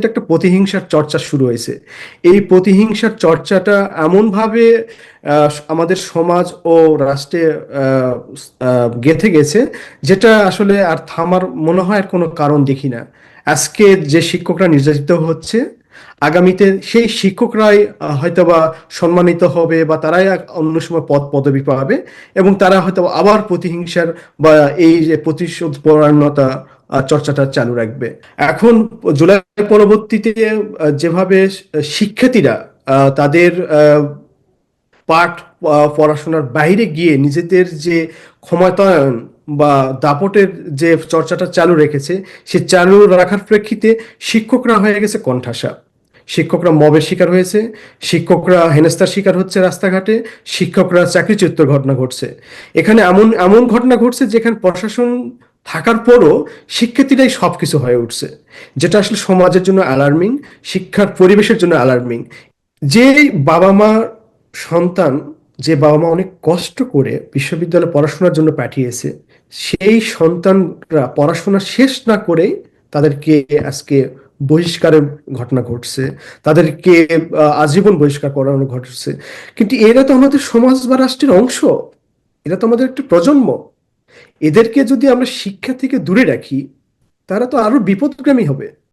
এটা একটা প্রতিহিংসার চর্চা শুরু হয়েছে। এই প্রতিহিংসার চর্চাটা এমনভাবে আমাদের সমাজ ও রাষ্ট্রে গেঁথে গেছে, যেটা আসলে আর থামার মনে হয় আর কোনো কারণ দেখি না। আজকে যে শিক্ষকরা নির্যাতিত হচ্ছে, আগামীতে সেই শিক্ষকরাই হয়তোবা সম্মানিত হবে, বা তারাই অন্য সময় পদ পদবি পাবে, এবং তারা হয়তো আবার প্রতিহিংসার বা এই যে প্রতিশোধ পরায়ণতা চর্চাটা চালু রাখবে। এখন জুলাই পরবর্তীতে যেভাবে শিক্ষার্থীরা তাদের পাঠ পড়াশোনার বাইরে গিয়ে নিজেদের যে ক্ষমতায়ন বা দাপটের যে চর্চাটা চালু রেখেছে, সে চালু রাখার প্রেক্ষিতে শিক্ষকরা হয়ে গেছে কণ্ঠাসা। শিক্ষকরা মবের শিকার হয়েছে, শিক্ষকরা হেনস্থার শিকার হচ্ছে রাস্তাঘাটে, শিক্ষকরা চাকরিচ্যুত ঘটনা ঘটছে। এখানে এমন এমন ঘটনা ঘটছে যেখানে প্রশাসন থাকার পরও শিক্ষার্থীরাই সবকিছু হয়ে উঠছে, যেটা আসলে সমাজের জন্য অ্যালার্মিং, শিক্ষার পরিবেশের জন্য অ্যালার্মিং। যে বাবা মা সন্তান, যে বাবা মা অনেক কষ্ট করে বিশ্ববিদ্যালয়ে পড়াশোনার জন্য পাঠিয়েছে, সেই সন্তানরা পড়াশোনা শেষ না করে তাদেরকে আজকে বহিষ্কারের ঘটনা ঘটছে, তাদেরকে আজীবন বহিষ্কার করানো ঘটছে। কিন্তু এরা তো আমাদের সমাজ বা রাষ্ট্রের অংশ, এরা তো আমাদের একটা প্রজন্ম। এদেরকে যদি আমরা শিক্ষা থেকে দূরে রাখি, তারা তো আরো বিপদগামী হবে।